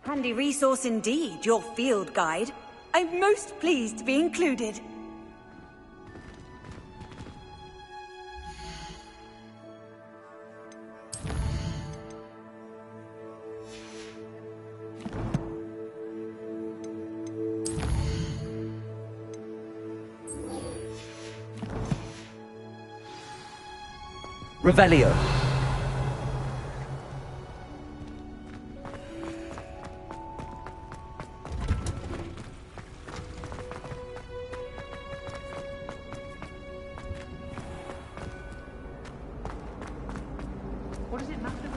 Handy resource indeed, your field guide. I'm most pleased to be included. Revelio. What does it matter?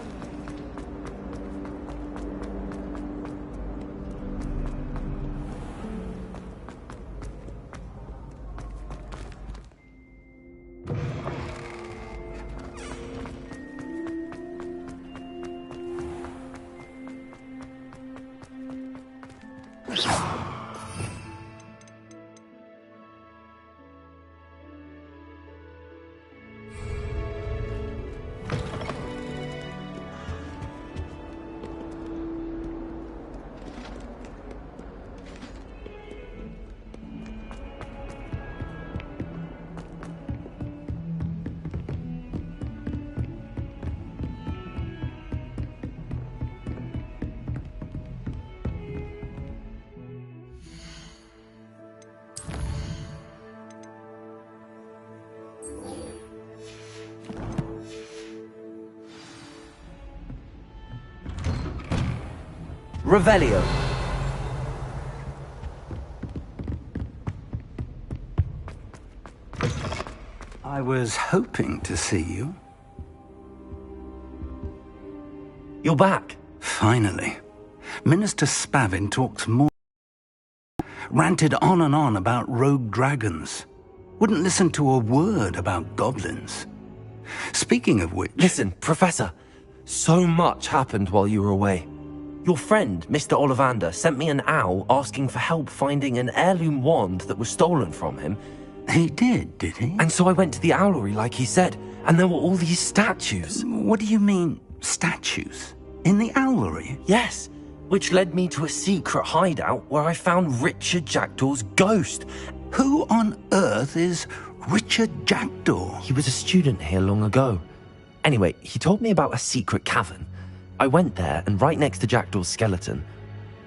Revelio. I was hoping to see you. You're back. Finally. Minister Spavin talks more. Ranted on and on about rogue dragons. Wouldn't listen to a word about goblins. Speaking of which... Listen, Professor. So much happened while you were away. Your friend, Mr. Ollivander, sent me an owl asking for help finding an heirloom wand that was stolen from him. He did he? And so I went to the owlery like he said, and there were all these statues. What do you mean, statues? In the owlery? Yes, which led me to a secret hideout where I found Richard Jackdaw's ghost. Who on earth is Richard Jackdaw? He was a student here long ago. Anyway, he told me about a secret cavern. I went there, and right next to Jackdaw's skeleton,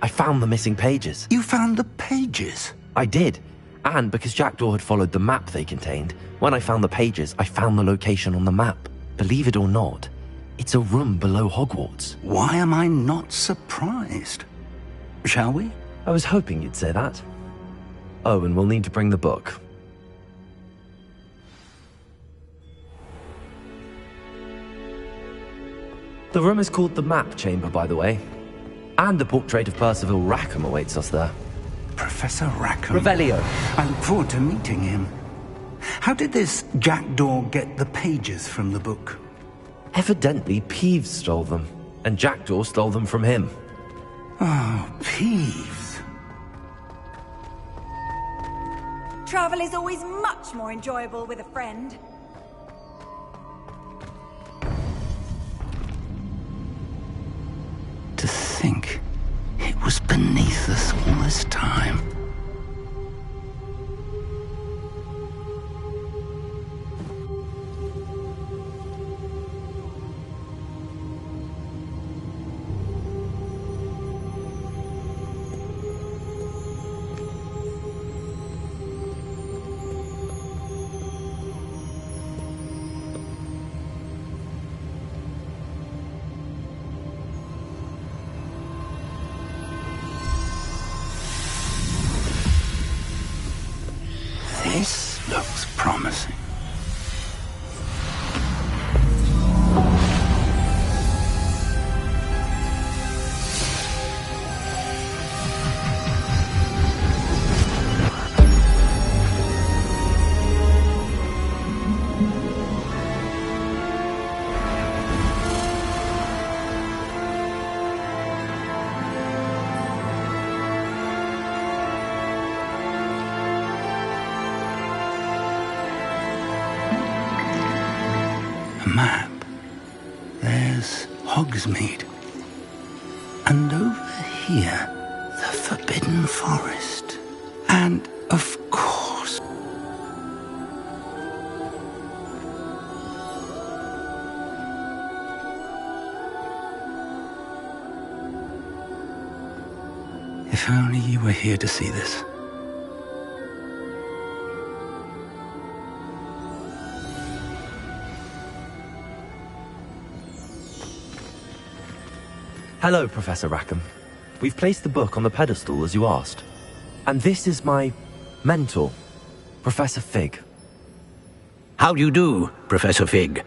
I found the missing pages. You found the pages? I did. And because Jackdaw had followed the map they contained, when I found the pages, I found the location on the map. Believe it or not, it's a room below Hogwarts. Why am I not surprised? Shall we? I was hoping you'd say that. Oh, and we'll need to bring the book. The room is called the Map Chamber, by the way. And a portrait of Percival Rackham awaits us there. Professor Rackham? Revelio. I look forward to meeting him. How did this Jackdaw get the pages from the book? Evidently, Peeves stole them, and Jackdaw stole them from him. Oh, Peeves. Travel is always much more enjoyable with a friend. To think it was beneath us all this time. This looks promising. Map. There's Hogsmeade. And over here, the Forbidden Forest. And, of course... If only you were here to see this. Hello, Professor Rackham. We've placed the book on the pedestal as you asked. And this is my mentor, Professor Fig. How do you do, Professor Fig?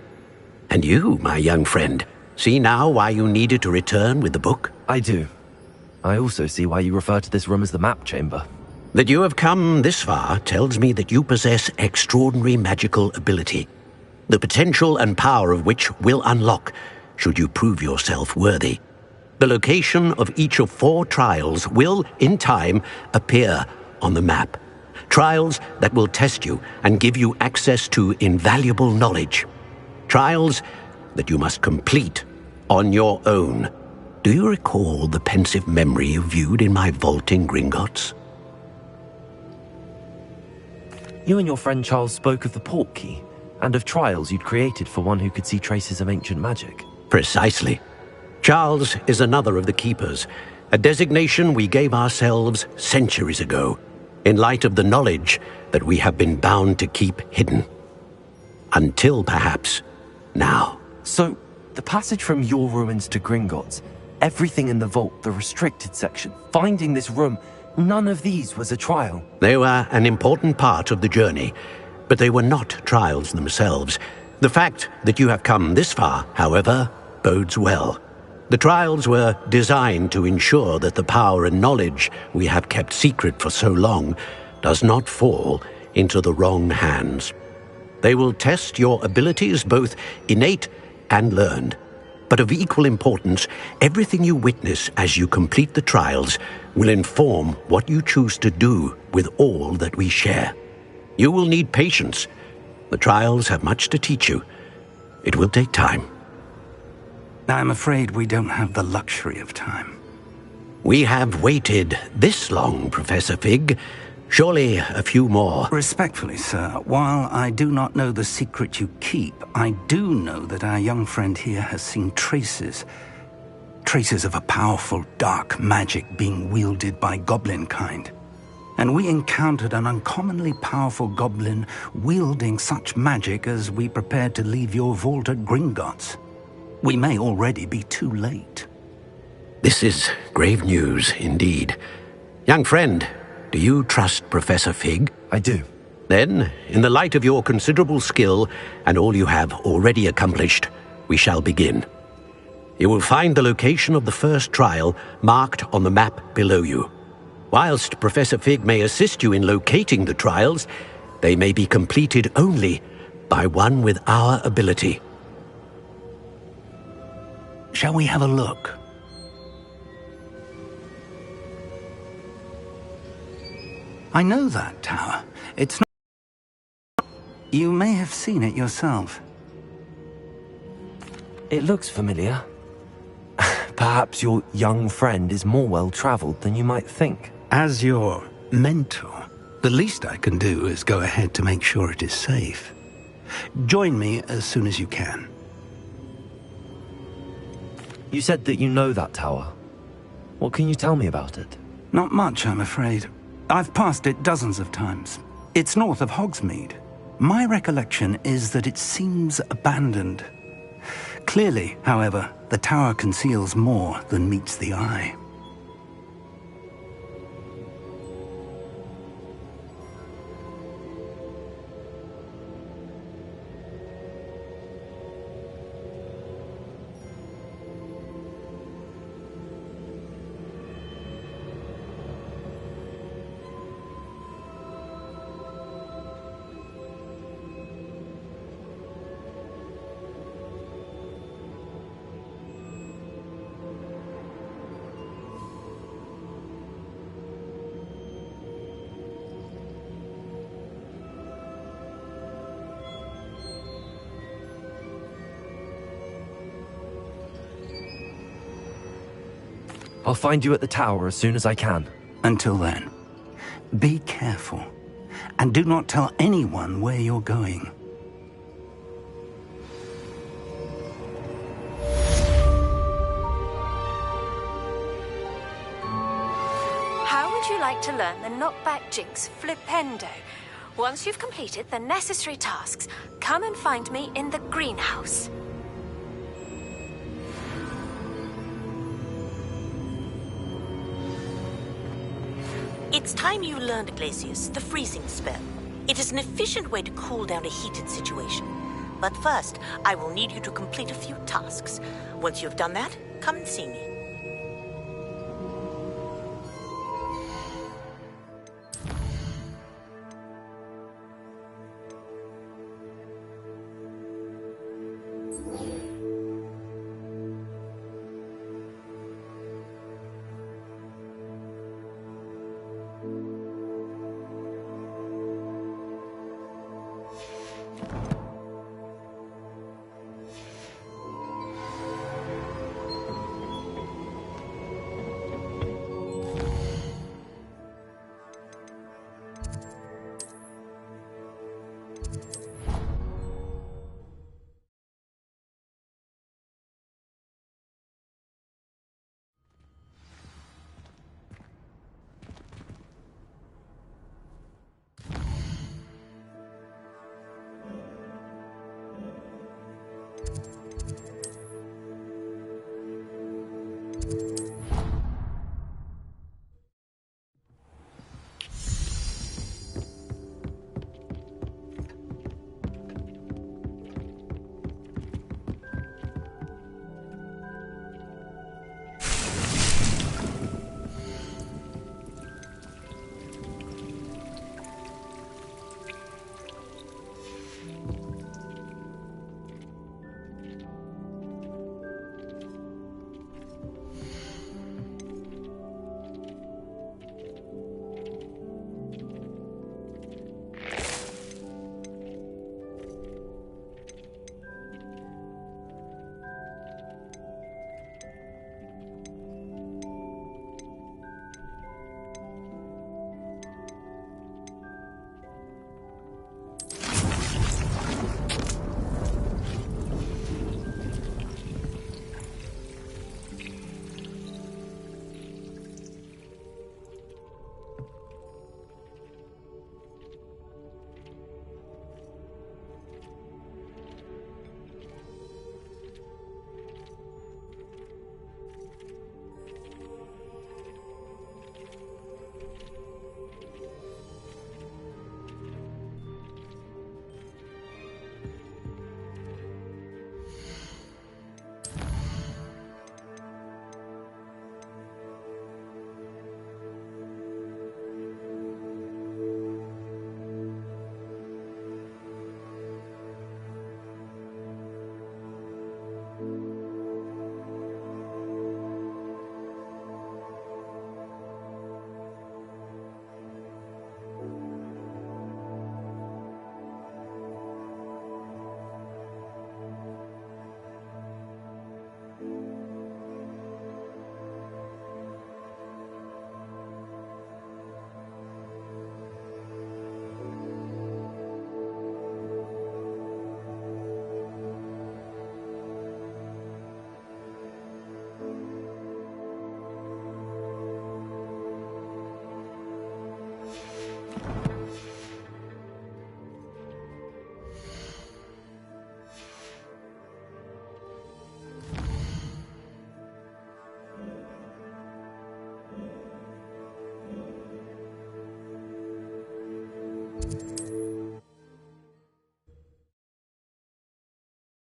And you, my young friend, see now why you needed to return with the book? I do. I also see why you refer to this room as the map chamber. That you have come this far tells me that you possess extraordinary magical ability, the potential and power of which will unlock should you prove yourself worthy. The location of each of 4 trials will, in time, appear on the map. Trials that will test you and give you access to invaluable knowledge. Trials that you must complete on your own. Do you recall the pensive memory you viewed in my vault in Gringotts? You and your friend Charles spoke of the port key, and of trials you'd created for one who could see traces of ancient magic. Precisely. Charles is another of the Keepers, a designation we gave ourselves centuries ago, in light of the knowledge that we have been bound to keep hidden. Until, perhaps, now. So, the passage from your ruins to Gringotts, everything in the vault, the restricted section, finding this room, none of these was a trial. They were an important part of the journey, but they were not trials themselves. The fact that you have come this far, however, bodes well. The trials were designed to ensure that the power and knowledge we have kept secret for so long does not fall into the wrong hands. They will test your abilities, both innate and learned. But of equal importance, everything you witness as you complete the trials will inform what you choose to do with all that we share. You will need patience. The trials have much to teach you. It will take time. I'm afraid we don't have the luxury of time. We have waited this long, Professor Fig. Surely a few more. Respectfully, sir, while I do not know the secret you keep, I do know that our young friend here has seen traces of a powerful dark magic being wielded by goblin kind. And we encountered an uncommonly powerful goblin wielding such magic as we prepared to leave your vault at Gringotts. We may already be too late. This is grave news indeed. Young friend, do you trust Professor Fig? I do. Then, in the light of your considerable skill and all you have already accomplished, we shall begin. You will find the location of the first trial marked on the map below you. Whilst Professor Fig may assist you in locating the trials, they may be completed only by one with our ability. Shall we have a look? I know that tower. It's not... You may have seen it yourself. It looks familiar. Perhaps your young friend is more well-traveled than you might think. As your mentor, the least I can do is go ahead to make sure it is safe. Join me as soon as you can. You said that you know that tower. What can you tell me about it? Not much, I'm afraid. I've passed it dozens of times. It's north of Hogsmeade. My recollection is that it seems abandoned. Clearly, however, the tower conceals more than meets the eye. I'll find you at the tower as soon as I can. Until then, be careful, and do not tell anyone where you're going. How would you like to learn the knockback jinx flipendo? Once you've completed the necessary tasks, come and find me in the greenhouse. It's time you learned, Glacius, the freezing spell. It is an efficient way to cool down a heated situation. But first, I will need you to complete a few tasks. Once you've done that, come and see me.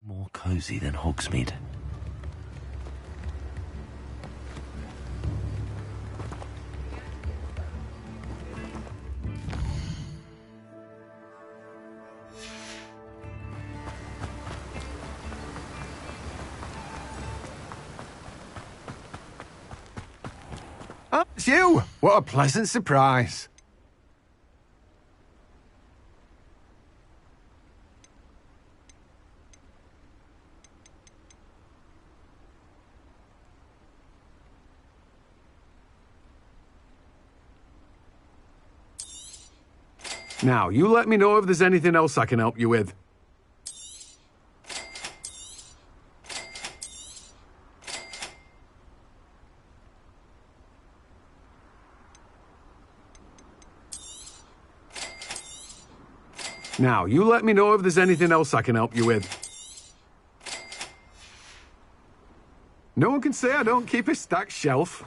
More cozy than Hogsmeade. Oh, it's you! What a pleasant surprise. Now, you let me know if there's anything else I can help you with. Now, you let me know if there's anything else I can help you with. No one can say I don't keep a stacked shelf.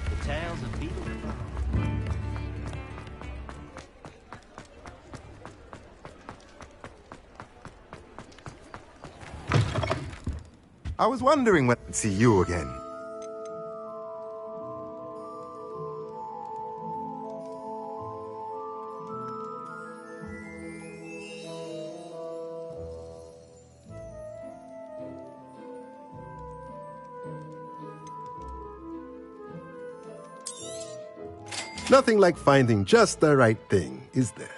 The tales of beetle. I was wondering when I'd see you again. Nothing like finding just the right thing, is there?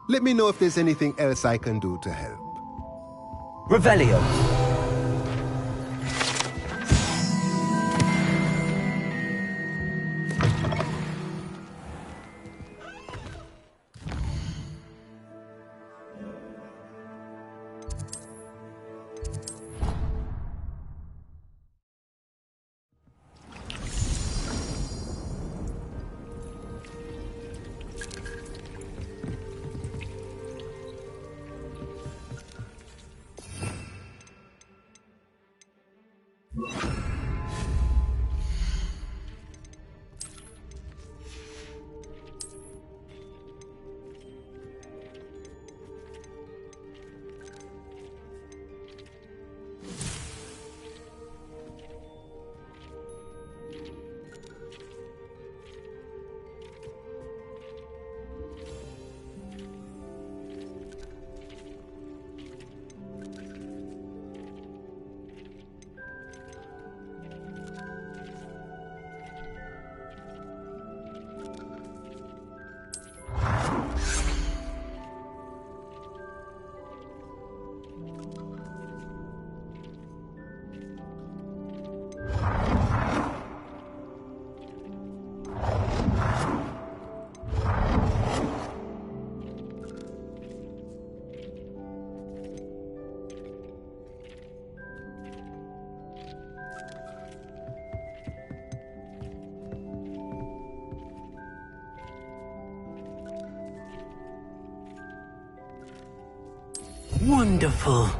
Let me know if there's anything else I can do to help. Revelio. Wonderful.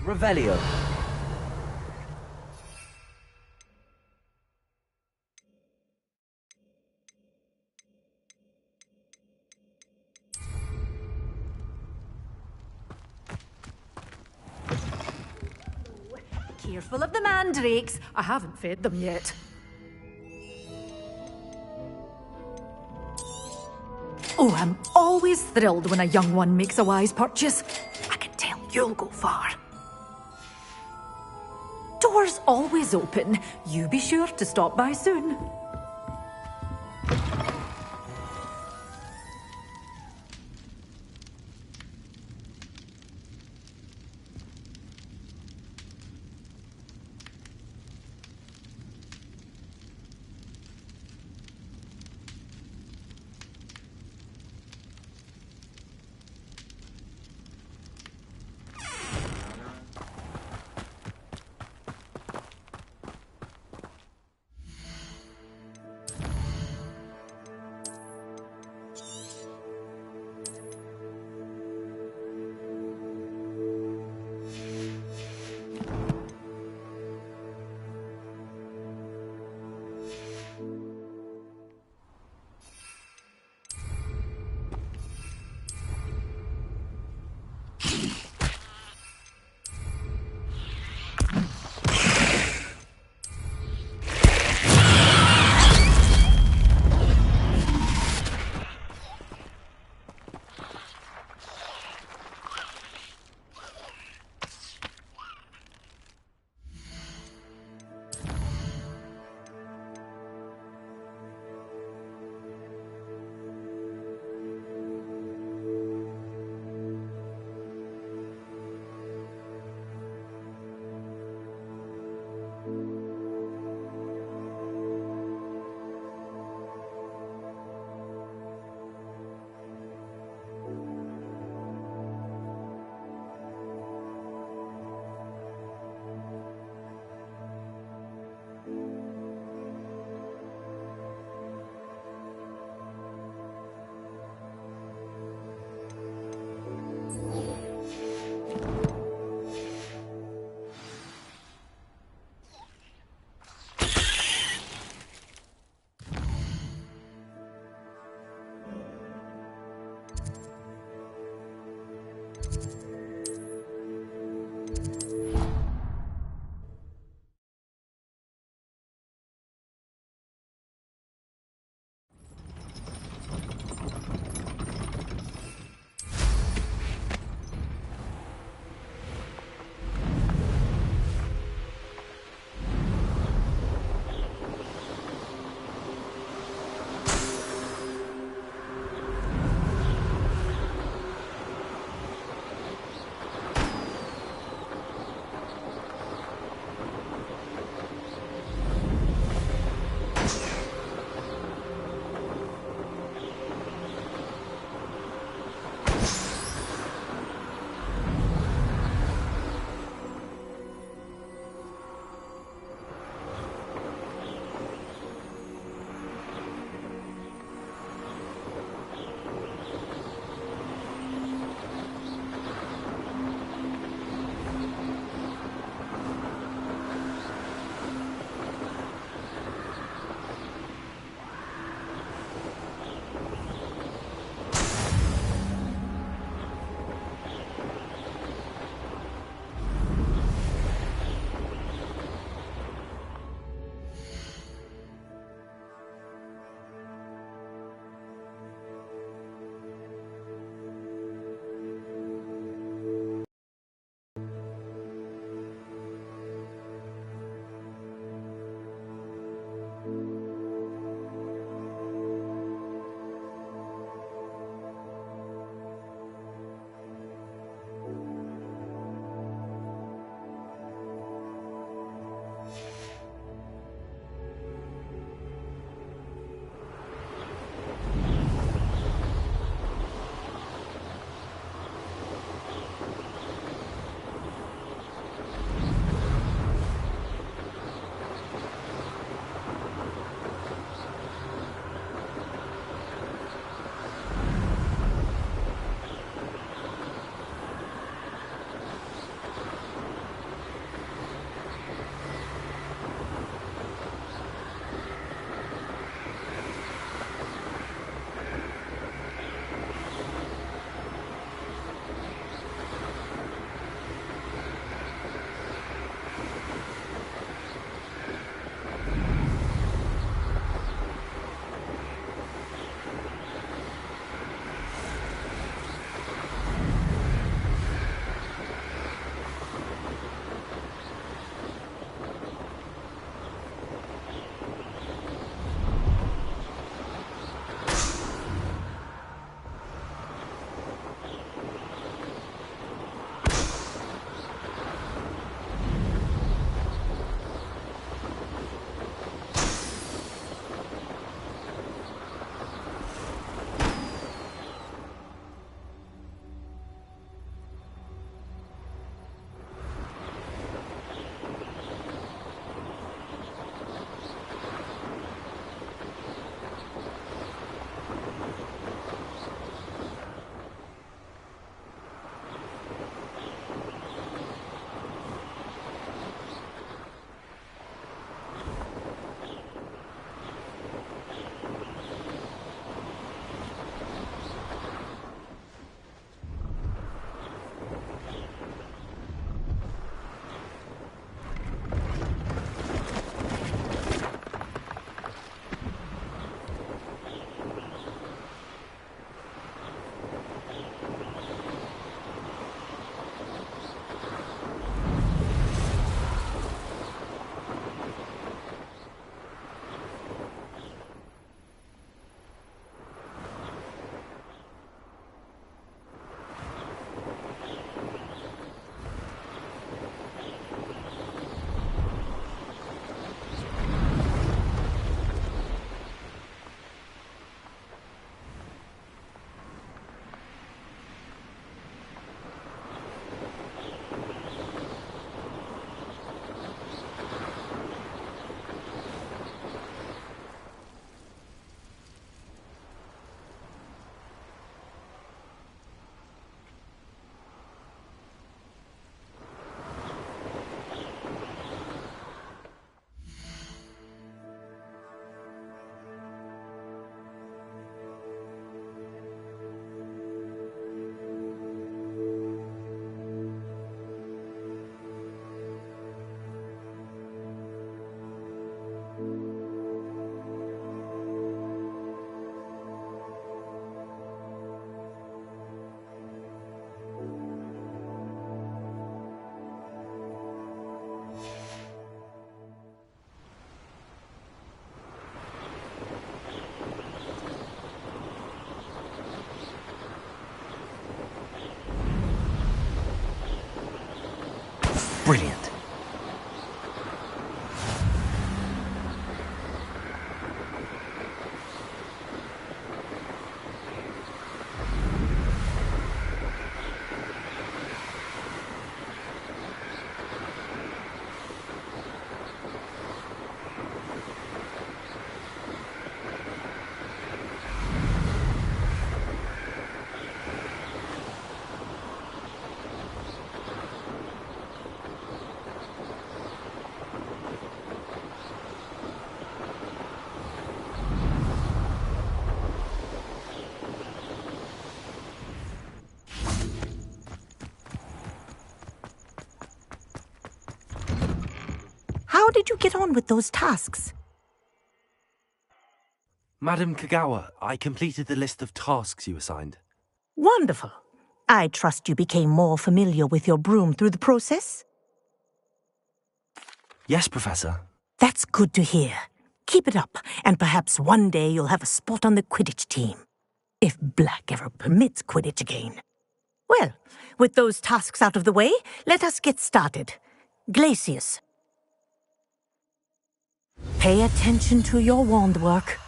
Revelio. Careful of the mandrakes. I haven't fed them yet. Oh, I'm always thrilled when a young one makes a wise purchase. I can tell you'll go far. Doors always open. You be sure to stop by soon. Brilliant. How did you get on with those tasks? Madam Kagawa, I completed the list of tasks you assigned. Wonderful. I trust you became more familiar with your broom through the process? Yes, Professor. That's good to hear. Keep it up, and perhaps one day you'll have a spot on the Quidditch team. If Black ever permits Quidditch again. Well, with those tasks out of the way, let us get started. Glacius. Pay attention to your wand work.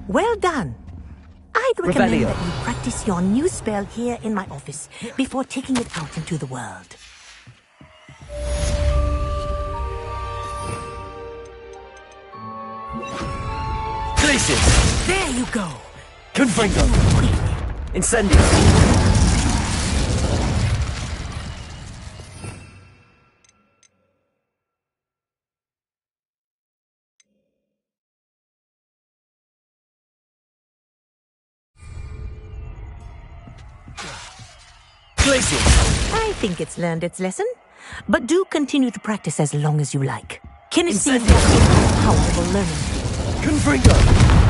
Well done. I'd recommend Revelio. that you practice your new spell here in my office before taking it out into the world. Glacius! There you go. Confringo! Incendio! Glacius! I think it's learned its lesson, but do continue to practice as long as you like. Kinesthesia Incendio. is a powerful learning tool. Confringo!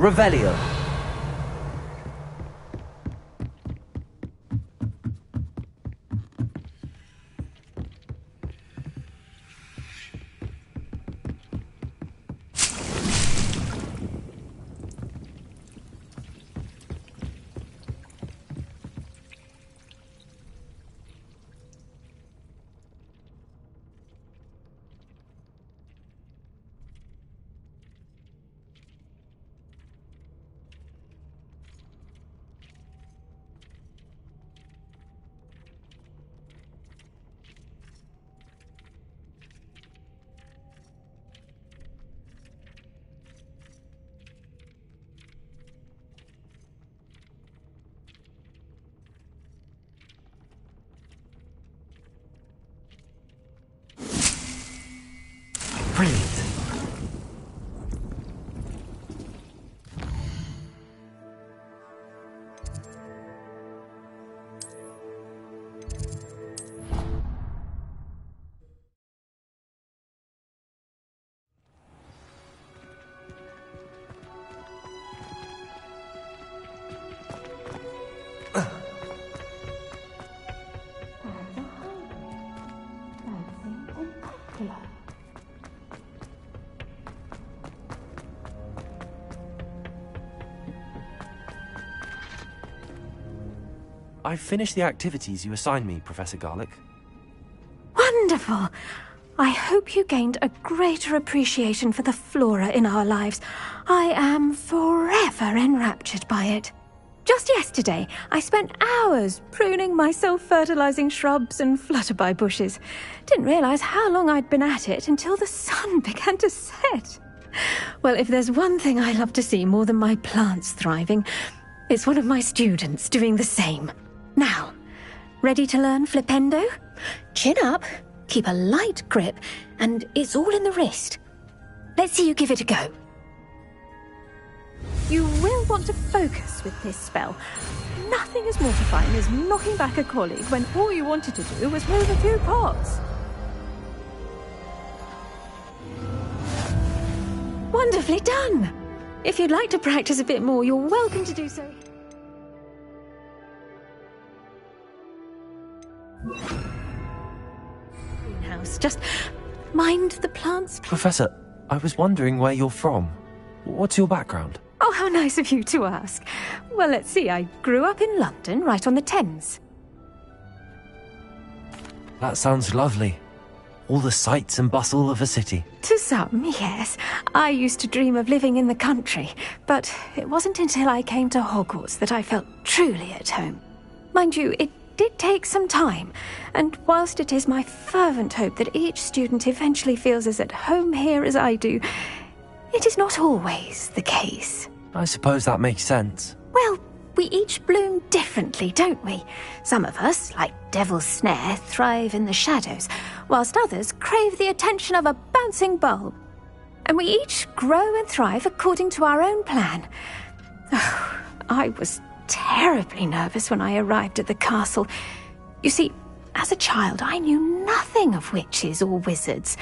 Revelio. Brilliant. I've finished the activities you assigned me, Professor Garlick. Wonderful! I hope you gained a greater appreciation for the flora in our lives. I am forever enraptured by it. Just yesterday, I spent hours pruning my self-fertilizing shrubs and flutterby bushes. Didn't realize how long I'd been at it until the sun began to set. Well, if there's one thing I love to see more than my plants thriving, it's one of my students doing the same. Now, ready to learn Flipendo? Chin up, keep a light grip, and it's all in the wrist. Let's see you give it a go. You will want to focus with this spell. Nothing as mortifying as knocking back a colleague when all you wanted to do was move a few pots. Wonderfully done! If you'd like to practice a bit more, you're welcome to do so. Greenhouse, just mind the plants. Professor, I was wondering where you're from. What's your background? Oh, how nice of you to ask. Well, let's see, I grew up in London, right on the Thames. That sounds lovely. All the sights and bustle of a city. To some, yes. I used to dream of living in the country, but it wasn't until I came to Hogwarts that I felt truly at home. Mind you, it did take some time, and whilst it is my fervent hope that each student eventually feels as at home here as I do, it is not always the case. I suppose that makes sense. Well, we each bloom differently, don't we? Some of us, like Devil's Snare, thrive in the shadows, whilst others crave the attention of a bouncing bulb. And we each grow and thrive according to our own plan. Oh, I was terribly nervous when I arrived at the castle. You see, as a child, I knew nothing of witches or wizards.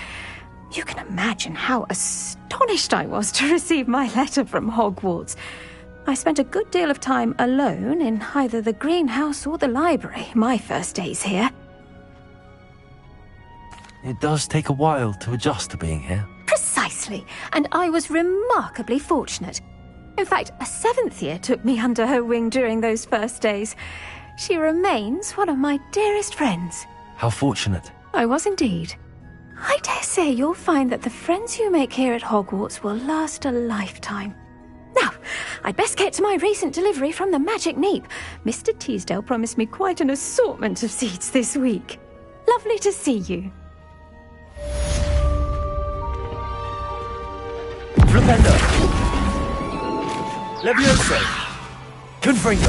You can imagine how astonished I was to receive my letter from Hogwarts. I spent a good deal of time alone in either the greenhouse or the library my first days here. It does take a while to adjust to being here. Precisely, and I was remarkably fortunate. In fact, a 7th year took me under her wing during those first days. She remains one of my dearest friends. How fortunate. I was indeed. I dare say you'll find that the friends you make here at Hogwarts will last a lifetime. Now, I'd best get to my recent delivery from the Magic Neep. Mr. Teasdale promised me quite an assortment of seeds this week. Lovely to see you. Flipendo! Levioso! Confringo!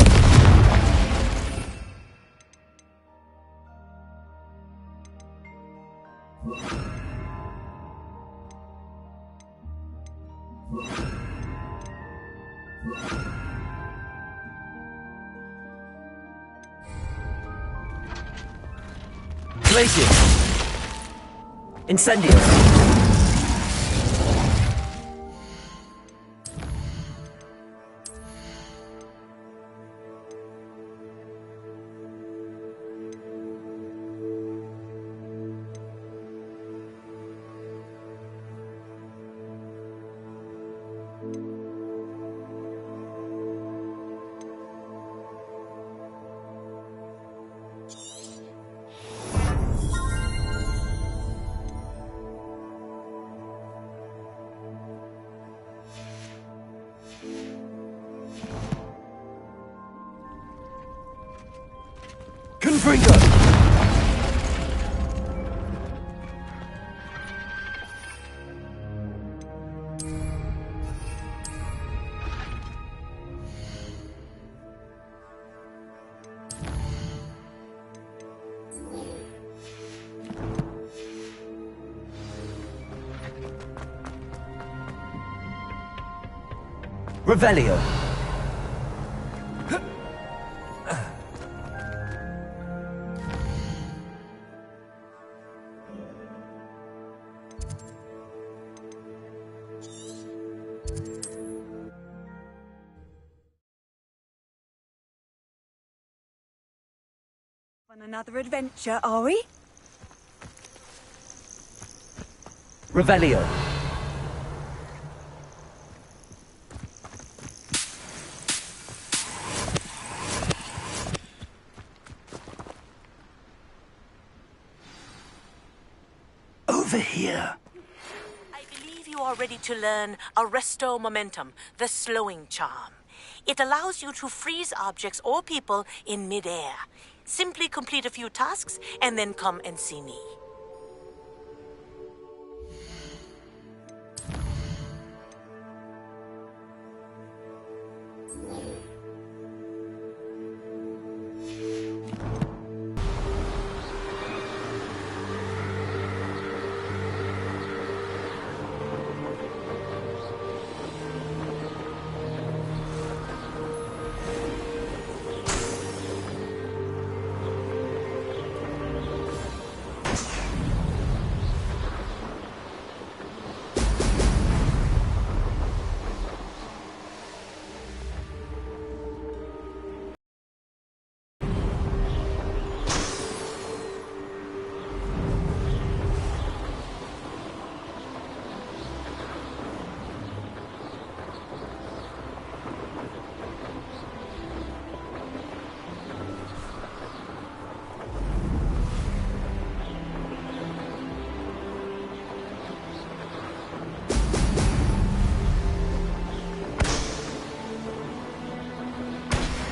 Glacius! Incendio! Confringo! Revelio. On another adventure, are we? Revelio. Over here. I believe you are ready to learn Arresto Momentum, the slowing charm. It allows you to freeze objects or people in midair. Simply complete a few tasks and then come and see me.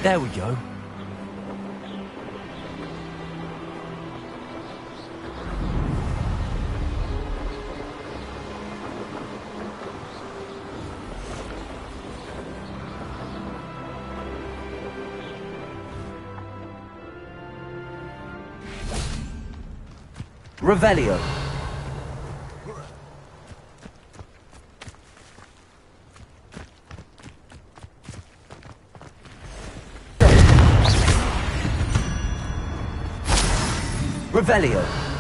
There we go. Revelio. Revelio.